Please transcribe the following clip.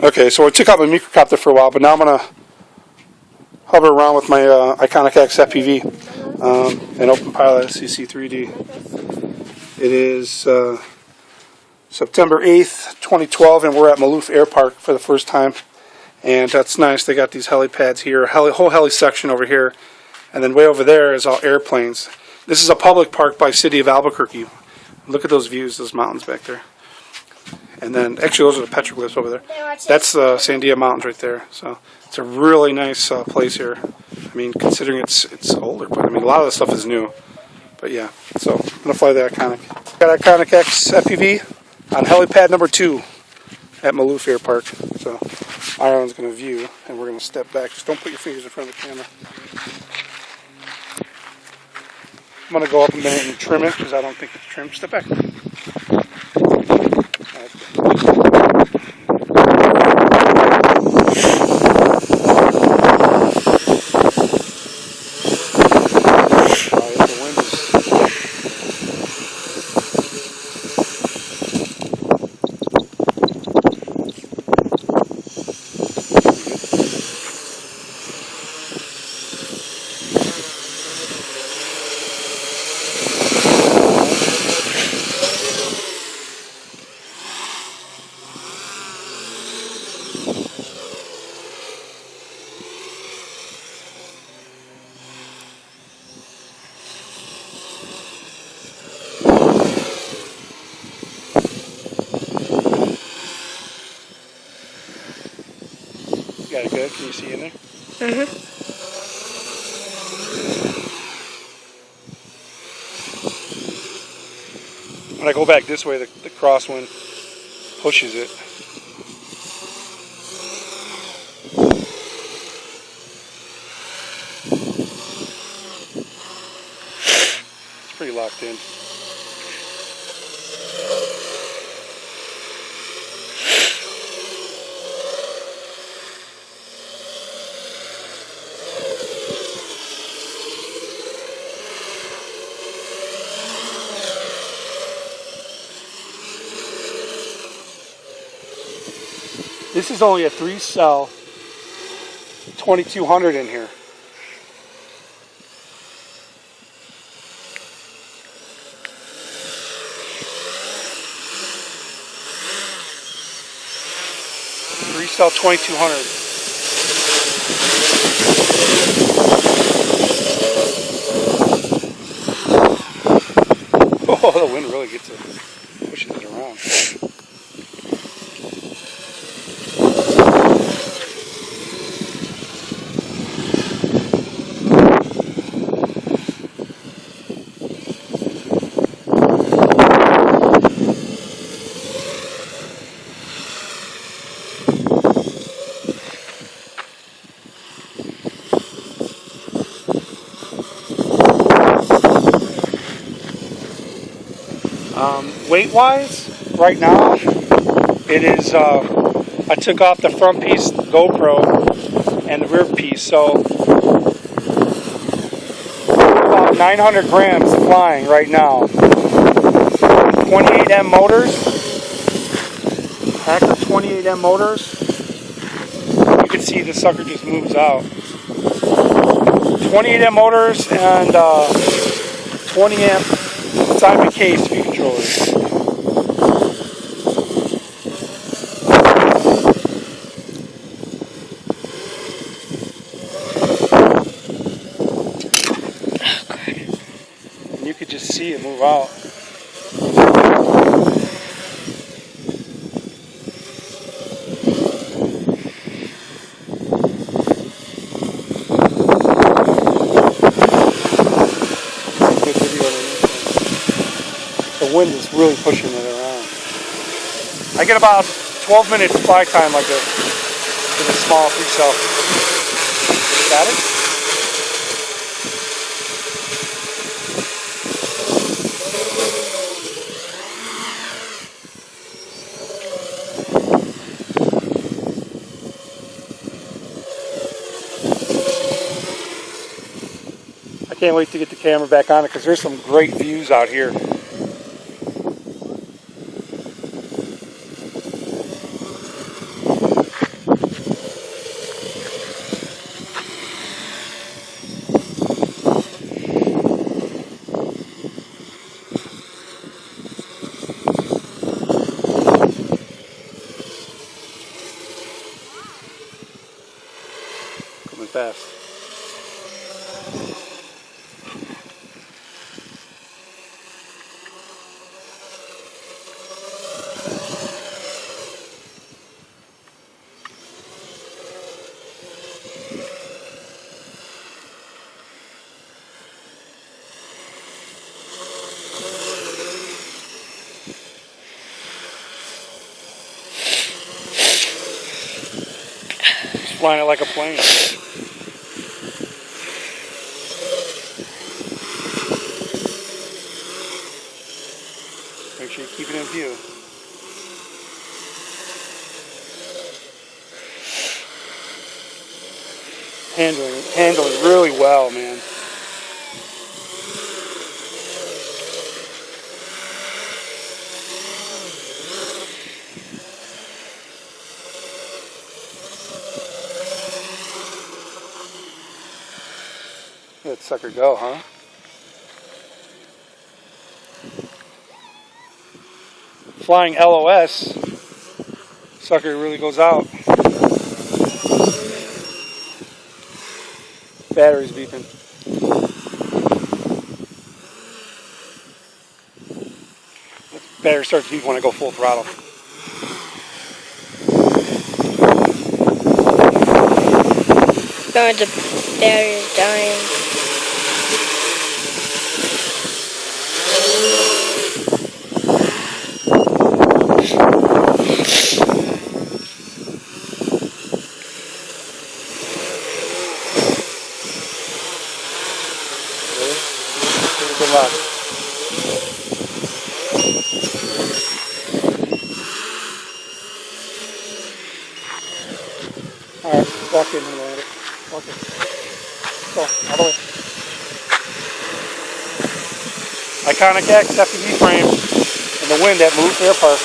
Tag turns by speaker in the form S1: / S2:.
S1: Okay, so I took out my microcopter for a while, but now I'm going to hover around with my Iconic X FPV and OPENPILOT CC3D. It is September 8th, 2012, and we're at Maloof Air Park for the first time. And that's nice. They got these helipads here, whole heli section over here, and then way over there is all airplanes. This is a public park by City of Albuquerque. Look at those views, those mountains back there. And then, actually, those are the petroglyphs over there. That's the Sandia Mountains right there. So it's a really nice place here. I mean, considering it's older, but I mean, a lot of the stuff is new. But yeah, so I'm gonna fly the Iconic. Got Iconic X FPV on helipad number 2 at Maloof Air Park. So Iron's gonna view, and we're gonna step back. Just don't put your fingers in front of the camera. I'm gonna go up a minute and trim it because I don't think it's trimmed. Step back. Got it good? Can you see in there? Mm-hmm. When I go back this way, the crosswind pushes it. It's pretty locked in. This is only a 3-cell 2200 in here. Three-cell 2200. Oh, the wind really gets it, pushes it around. Weight-wise, right now, it is, I took off the front piece, GoPro, and the rear piece, so about 900 grams flying right now. 28M motors, Hacker 28M motors. You can see the sucker just moves out. 28M motors and 20 amp Simon K speed controllers. And you could just see it move out. The wind is really pushing it around. I get about 12 minutes fly time like this with a small 3-cell. Got it? I can't wait to get the camera back on it because there's some great views out here. fast. Flying it like a plane. Make sure you keep it in view. Handling really well, man. Let that sucker go, huh? Flying LOS, sucker really goes out. Battery's beeping. Battery starts beeping when I go full throttle.
S2: God, the battery is dying.
S1: Good luck. Alright, walk in and land it. Walk in. Go, all the way. Iconic X, FPV frame, and the wind at Maloof Air Park.